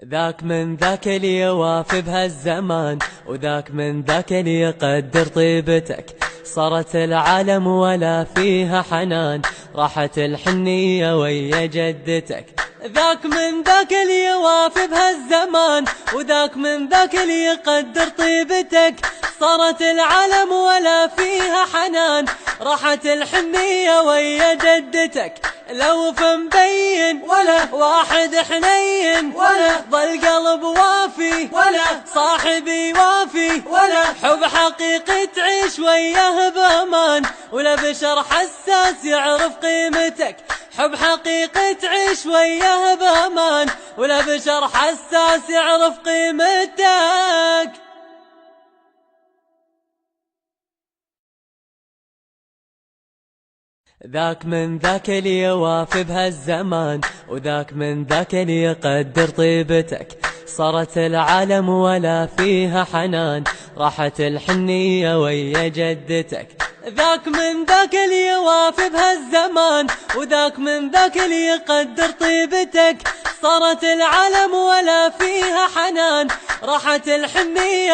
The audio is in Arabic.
ذاك من ذاك اللي يوافي بهالزمان، وذاك من ذاك اللي يقدر طيبتك. صارت العالم ولا فيها حنان، راحت الحنية ويا جدتك. ذاك من ذاك اللي يوافي بهالزمان، وذاك من ذاك اللي يقدر طيبتك. صارت العالم ولا فيها حنان، راحت الحنية ويا جدتك. لو فمبين ولا واحد حنين، ولا ظل قلب وافي ولا صاحبي وافي، ولا حب حقيقي تعيش وياه بامان، ولا بشر حساس يعرف قيمتك. حب حقيقي تعيش وياه بامان، ولا بشر حساس يعرف قيمتك. ذاك من ذاك اللي يوافي بهالزمان، وذاك من ذاك اللي يقدر طيبتك. صارت العالم ولا فيها حنان، راحت الحنية ويا جدتك. ذاك من ذاك اللي يوافي بهالزمان، وذاك من ذاك اللي يقدر طيبتك. صارت العالم ولا فيها حنان، راحت الحنية